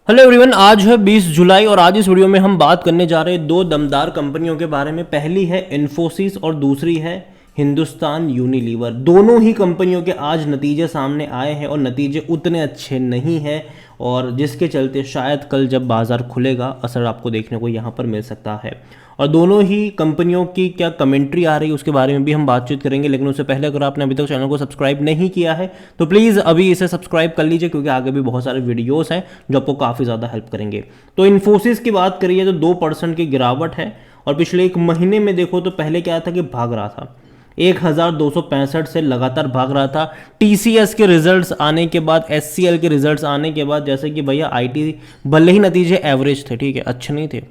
Hello everyone, आज है 20 जुलाई और आज इस वीडियो में हम बात करने जा रहे हैं दो दमदार कंपनियों के बारे में। पहली है इन्फोसिस और दूसरी है हिंदुस्तान यूनिलीवर। दोनों ही कंपनियों के आज नतीजे सामने आए हैं और नतीजे उतने अच्छे नहीं हैं और जिसके चलते शायद कल जब बाज़ार खुलेगा असर आपको देखने को यहाँ पर मिल सकता है। और दोनों ही कंपनियों की क्या कमेंट्री आ रही है उसके बारे में भी हम बातचीत करेंगे, लेकिन उससे पहले अगर आपने अभी तक चैनल को सब्सक्राइब नहीं किया है तो प्लीज़ अभी इसे सब्सक्राइब कर लीजिए, क्योंकि आगे भी बहुत सारे वीडियोस हैं जो आपको काफ़ी ज़्यादा हेल्प करेंगे। तो इन्फोसिस की बात करिए तो 2% की गिरावट है और पिछले एक महीने में देखो तो पहले क्या था कि भाग रहा था 1265 से लगातार भाग रहा था। टीसीएस के रिजल्ट्स आने के बाद, एचसीएल के रिजल्ट्स आने के बाद, जैसे कि भैया आईटी भले ही नतीजे एवरेज थे, ठीक है, अच्छे नहीं थे,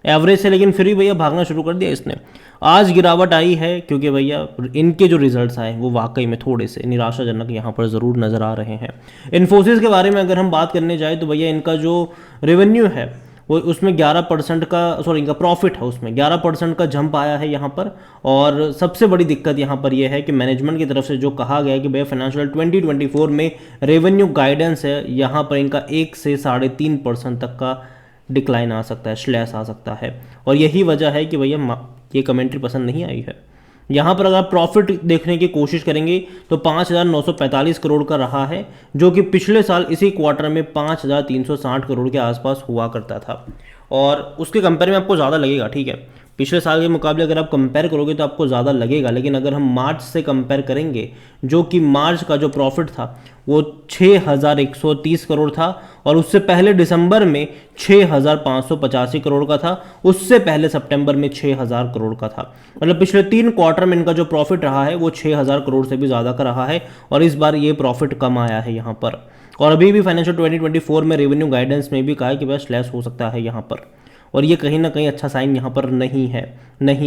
एवरेज से, लेकिन फिर भी भैया भागना शुरू कर दिया इसने। आज गिरावट आई है क्योंकि भैया इनके जो रिजल्ट्स आए वो वाकई में थोड़े से निराशाजनक यहाँ पर ज़रूर नज़र आ रहे हैं। इन्फोसिस के बारे में अगर हम बात करने जाए तो भैया इनका जो रेवेन्यू है वो उसमें 11% का, सॉरी, इनका प्रॉफिट है उसमें 11% का जंप आया है यहाँ पर। और सबसे बड़ी दिक्कत यहाँ पर यह है कि मैनेजमेंट की तरफ से जो कहा गया है कि भैया फाइनेंशियल 2024 में रेवेन्यू गाइडेंस है यहाँ पर इनका 1 से 3.5% तक का डिक्लाइन आ सकता है, स्लैश आ सकता है। और यही वजह है कि भैया ये कमेंट्री पसंद नहीं आई है। यहाँ पर अगर आप प्रॉफिट देखने की कोशिश करेंगे तो 5,945 करोड़ का रहा है, जो कि पिछले साल इसी क्वार्टर में 5,360 करोड़ के आसपास हुआ करता था। और उसके कंपेयर में आपको ज़्यादा लगेगा, ठीक है, पिछले साल के मुकाबले अगर आप कंपेयर करोगे तो आपको ज़्यादा लगेगा, लेकिन अगर हम मार्च से कंपेयर करेंगे, जो कि मार्च का जो प्रॉफिट था वो 6,130 करोड़ था और उससे पहले दिसंबर में 6,585 करोड़ का था, उससे पहले सितंबर में 6,000 करोड़ का था। मतलब पिछले 3 क्वार्टर में इनका जो प्रॉफिट रहा है वो 6,000 करोड़ से भी ज़्यादा का रहा है और इस बार ये प्रॉफिट कम आया है यहाँ पर। और अभी भी फाइनेंशियल 2024 में रेवेन्यू गाइडेंस में भी कहा है कि बस स्लैश हो सकता है यहाँ पर, और ये कहीं ना कहीं अच्छा साइन यहाँ पर नहीं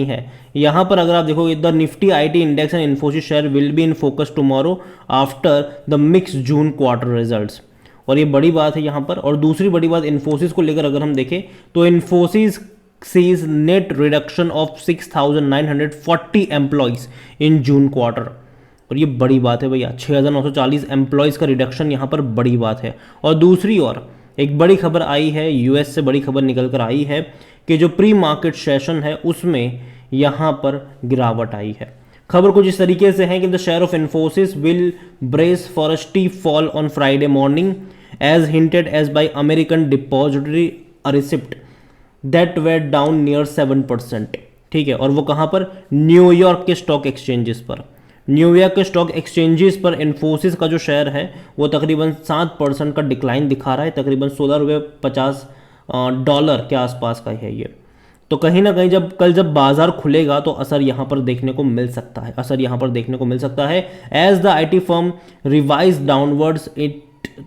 है। यहाँ पर अगर आप देखोगे the Nifty IT index and Infosys share will be in focus tomorrow after the mix June quarter results, और ये बड़ी बात है यहाँ पर। और दूसरी बड़ी बात इन्फोसिस को लेकर अगर हम देखें तो Infosys sees net reduction of 6,940 employees in June quarter, और ये बड़ी बात है भैया, 6,940 एम्प्लॉयज़ का रिडक्शन यहाँ पर बड़ी बात है। और दूसरी ओर एक बड़ी खबर आई है, यूएस से बड़ी खबर निकल कर आई है कि जो प्री मार्केट सेशन है उसमें यहाँ पर गिरावट आई है। खबर कुछ इस तरीके से है कि the share of Infosys will brace for a steep fall on Friday morning as hinted as by American depository receipt that were down near 7%, ठीक है। और वो कहाँ पर? न्यूयॉर्क के स्टॉक एक्सचेंजेस पर। न्यूयॉर्क के स्टॉक एक्सचेंजेस पर इन्फोसिस का जो शेयर है वो तकरीबन 7% का डिक्लाइन दिखा रहा है, तकरीबन $16.50 के आसपास का है ये। तो कहीं ना कहीं जब बाजार खुलेगा तो असर यहाँ पर देखने को मिल सकता है, as the IT firm revise downwards it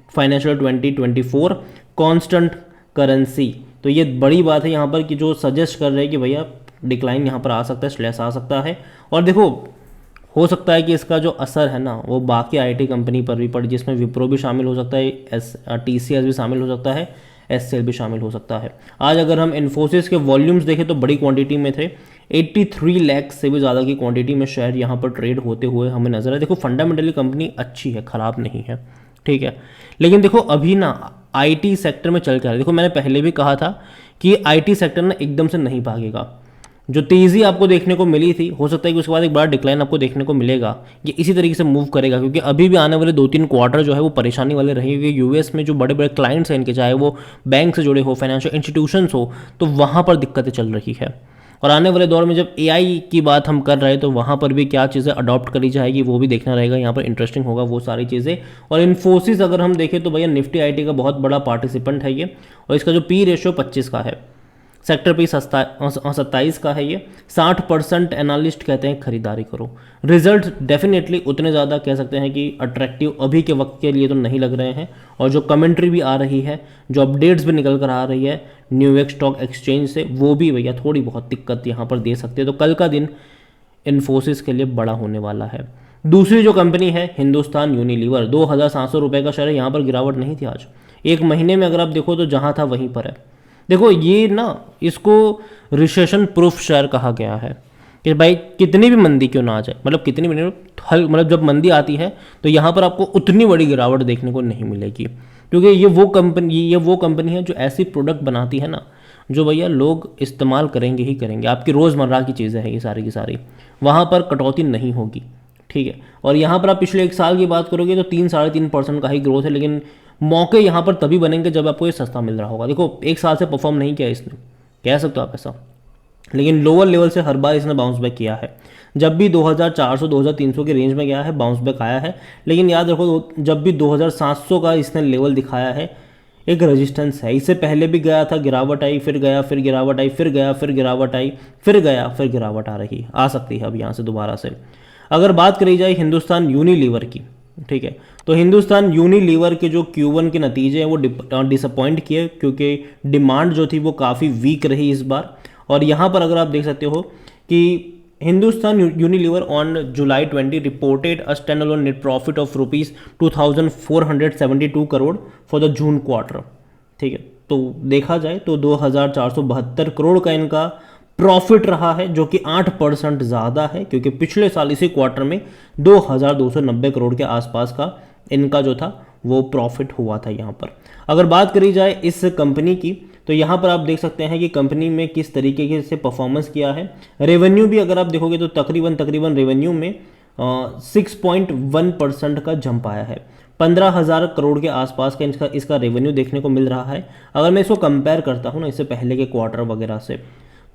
financial 2024 constant currency. तो ये बड़ी बात है यहाँ पर कि जो सजेस्ट कर रहे हैं कि भैया डिक्लाइन यहाँ पर आ सकता है, स्लैश आ सकता है। और देखो, हो सकता है कि इसका जो असर है ना वो बाकी आईटी कंपनी पर भी पड़े, जिसमें विप्रो भी शामिल हो सकता है, टीसीएस भी शामिल हो सकता है, एचसीएल भी शामिल हो सकता है। आज अगर हम इन्फोसिस के वॉल्यूम्स देखें तो बड़ी क्वांटिटी में थे, 83 लाख से भी ज़्यादा की क्वांटिटी में शेयर यहाँ पर ट्रेड होते हुए हमें नजर है। देखो, फंडामेंटली कंपनी अच्छी है, ख़राब नहीं है, ठीक है, लेकिन देखो अभी ना आईटी सेक्टर में चल क्या है। देखो, मैंने पहले भी कहा था कि आईटी सेक्टर ना एकदम से नहीं भागेगा। जो तेज़ी आपको देखने को मिली थी, हो सकता है कि उसके बाद एक बड़ा डिक्लाइन आपको देखने को मिलेगा, ये इसी तरीके से मूव करेगा, क्योंकि अभी भी आने वाले 2-3 क्वार्टर जो है वो परेशानी वाले रहेंगे। यूएस में जो बड़े बड़े क्लाइंट्स हैं इनके, चाहे वो बैंक से जुड़े हो, फाइनेंशियल इंस्टीट्यूशंस हो, तो वहाँ पर दिक्कतें चल रही है। और आने वाले दौर में जब एआई की बात हम कर रहे हैं तो वहाँ पर भी क्या चीज़ें अडॉप्ट करी जाएगी वो भी देखना रहेगा, यहाँ पर इंटरेस्टिंग होगा वो सारी चीज़ें। और इन्फोसिस अगर हम देखें तो भैया निफ्टी आईटी का बहुत बड़ा पार्टिसिपेंट है ये, और इसका जो पी रेशियो 25 का है, सेक्टर पे 27 का है ये। 60% एनालिस्ट कहते हैं खरीदारी करो। रिजल्ट डेफिनेटली उतने ज़्यादा कह सकते हैं कि अट्रैक्टिव अभी के वक्त के लिए तो नहीं लग रहे हैं, और जो कमेंट्री भी आ रही है, जो अपडेट्स भी निकल कर आ रही है न्यूयॉर्क स्टॉक एक्सचेंज से, वो भी भैया थोड़ी बहुत दिक्कत यहाँ पर दे सकते हैं। तो कल का दिन इन्फोसिस के लिए बड़ा होने वाला है। दूसरी जो कंपनी है हिंदुस्तान यूनिलीवर, 2,700 रुपये का शेयर है, यहाँ पर गिरावट नहीं थी आज। एक महीने में अगर आप देखो तो जहाँ था वहीं पर है। देखो, ये ना इसको रिसेशन प्रूफ शेयर कहा गया है कि भाई कितनी भी मंदी क्यों ना आ जाए, मतलब कितनी भी मतलब जब मंदी आती है तो यहाँ पर आपको उतनी बड़ी गिरावट देखने को नहीं मिलेगी। क्योंकि ये वो कंपनी है जो ऐसी प्रोडक्ट बनाती है ना जो भैया लोग इस्तेमाल करेंगे ही करेंगे, आपकी रोज़मर्रा की चीज़ें हैं ये सारी की सारी, वहाँ पर कटौती नहीं होगी, ठीक है। और यहाँ पर आप पिछले 1 साल की बात करोगे तो 3-3.5% का ही ग्रोथ है, लेकिन मौके यहाँ पर तभी बनेंगे जब आपको ये सस्ता मिल रहा होगा। देखो 1 साल से परफॉर्म नहीं किया इसने, कह सकते हो आप ऐसा, लेकिन लोअर लेवल से हर बार इसने बाउंस बैक किया है। जब भी 2400 2300 के रेंज में गया है बाउंस बैक आया है, लेकिन याद रखो जब भी 2700 का इसने लेवल दिखाया है एक रेजिस्टेंस है। इससे पहले भी गया था, गिरावट आई, फिर गया, फिर गिरावट आई, फिर गया, फिर गिरावट आई, फिर गया, फिर गिरावट आ सकती है अब यहाँ से दोबारा से। अगर बात करी जाए हिंदुस्तान यूनिलीवर की, ठीक है, तो हिंदुस्तान यूनिलीवर के जो Q1 के नतीजे हैं वो डिसअपॉइंट किए, क्योंकि डिमांड जो थी वो काफ़ी वीक रही इस बार। और यहाँ पर अगर आप देख सकते हो कि Hindustan Unilever on July 20 reported a stand alone net profit of ₹2472 crore for the June quarter, ठीक है। तो देखा जाए तो 2472 करोड़ का इनका प्रॉफिट रहा है, जो कि 8% ज़्यादा है, क्योंकि पिछले साल इसी क्वार्टर में 2290 करोड़ के आसपास का इनका जो था वो प्रॉफिट हुआ था यहाँ पर। अगर बात करी जाए इस कंपनी की तो यहाँ पर आप देख सकते हैं कि कंपनी में किस तरीके से परफॉर्मेंस किया है। रेवेन्यू भी अगर आप देखोगे तो तकरीबन रेवेन्यू में 6.1% का जंप आया है। 15,000 करोड़ के आसपास का इसका रेवेन्यू देखने को मिल रहा है। अगर मैं इसको कंपेयर करता हूँ ना इससे पहले के क्वार्टर वगैरह से,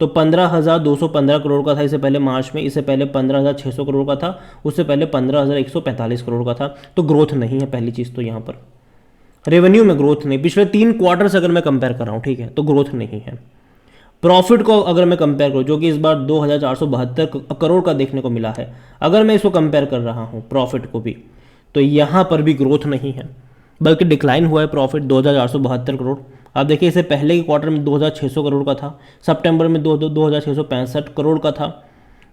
तो 15,215 करोड़ का था इससे पहले मार्च में, इससे पहले 15,600 करोड़ का था, उससे पहले 15,145 करोड़ का था। तो ग्रोथ नहीं है पहली चीज़ तो यहाँ पर, रेवेन्यू में ग्रोथ नहीं, पिछले 3 क्वार्टर से अगर मैं कंपेयर कर रहा हूँ, ठीक है, तो ग्रोथ नहीं है। प्रॉफिट को अगर मैं कंपेयर करूँ, जो कि इस बार 2,472 करोड़ का देखने को मिला है, अगर मैं इसको कंपेयर कर रहा हूँ प्रॉफिट को भी, तो यहाँ पर भी ग्रोथ नहीं है, बल्कि डिक्लाइन हुआ है प्रॉफिट 2,472 करोड़। आप देखिए इससे पहले के क्वार्टर में 2,600 करोड़ का था, सितंबर में 2,665 करोड़ का था।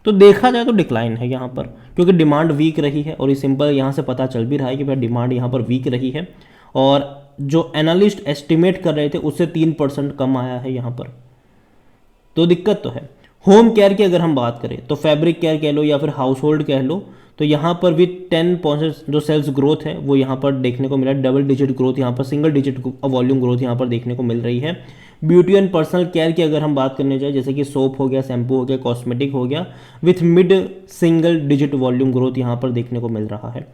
तो देखा जाए तो डिक्लाइन है यहाँ पर, क्योंकि डिमांड वीक रही है, और ये सिंपल यहाँ से पता चल भी रहा है कि भाई डिमांड यहाँ पर वीक रही है, और जो एनालिस्ट एस्टिमेट कर रहे थे उससे 3% कम आया है यहाँ पर। तो दिक्कत तो है। होम केयर की अगर हम बात करें तो फैब्रिक केयर कह लो या फिर हाउस होल्ड कह लो, तो यहाँ पर भी 10% जो सेल्स ग्रोथ है वो यहाँ पर देखने को मिला, डबल डिजिट ग्रोथ यहाँ पर, सिंगल डिजिट वॉल्यूम ग्रोथ यहाँ पर देखने को मिल रही है। ब्यूटी एंड पर्सनल केयर की अगर हम बात करने जाए, जैसे कि सोप हो गया, शैम्पू हो गया, कॉस्मेटिक हो गया, with mid single digit volume growth यहाँ पर देखने को मिल रहा है।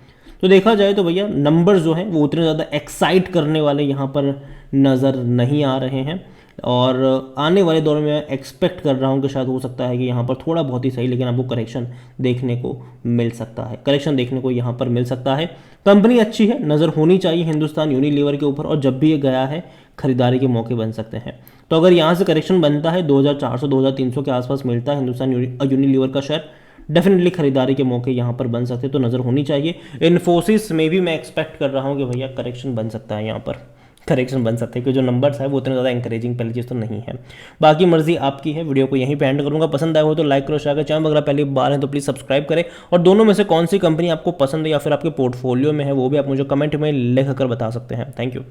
तो देखा जाए तो भैया नंबर जो हैं वो उतने ज़्यादा एक्साइट करने वाले यहाँ पर नज़र नहीं आ रहे हैं, और आने वाले दौर में मैं एक्सपेक्ट कर रहा हूँ कि शायद हो सकता है कि यहाँ पर थोड़ा बहुत ही सही, लेकिन आपको करेक्शन देखने को मिल सकता है, करेक्शन देखने को यहाँ पर मिल सकता है। कंपनी अच्छी है, नज़र होनी चाहिए हिंदुस्तान यूनिलीवर के ऊपर, और जब भी ये गया है खरीदारी के मौके बन सकते हैं। तो अगर यहाँ से करेक्शन बनता है 2,400 2,300 के आसपास मिलता है हिंदुस्तान यूनिलीवर का शेयर, डेफिनेटली खरीदारी के मौके यहाँ पर बन सकते हैं, तो नज़र होनी चाहिए। इन्फोसिस में भी मैं एक्सपेक्ट कर रहा हूँ कि भैया करेक्शन बन सकता है, यहाँ पर करेक्शन बन सकते हैं, क्योंकि जो नंबर्स है वो उतने ज़्यादा इंकरेजिंग पहली चीज़ तो नहीं है। बाकी मर्जी आपकी है। वीडियो को यहीं पे एंड करूँगा। पसंद आया हो तो लाइक करो, शेयर करो, चैनल अगर पहली बार है तो प्लीज़ सब्सक्राइब करें, और दोनों में से कौन सी कंपनी आपको पसंद है या फिर आपके पोर्टफोलियो में है वो भी आप मुझे कमेंट में लिख कर बता सकते हैं। Thank you.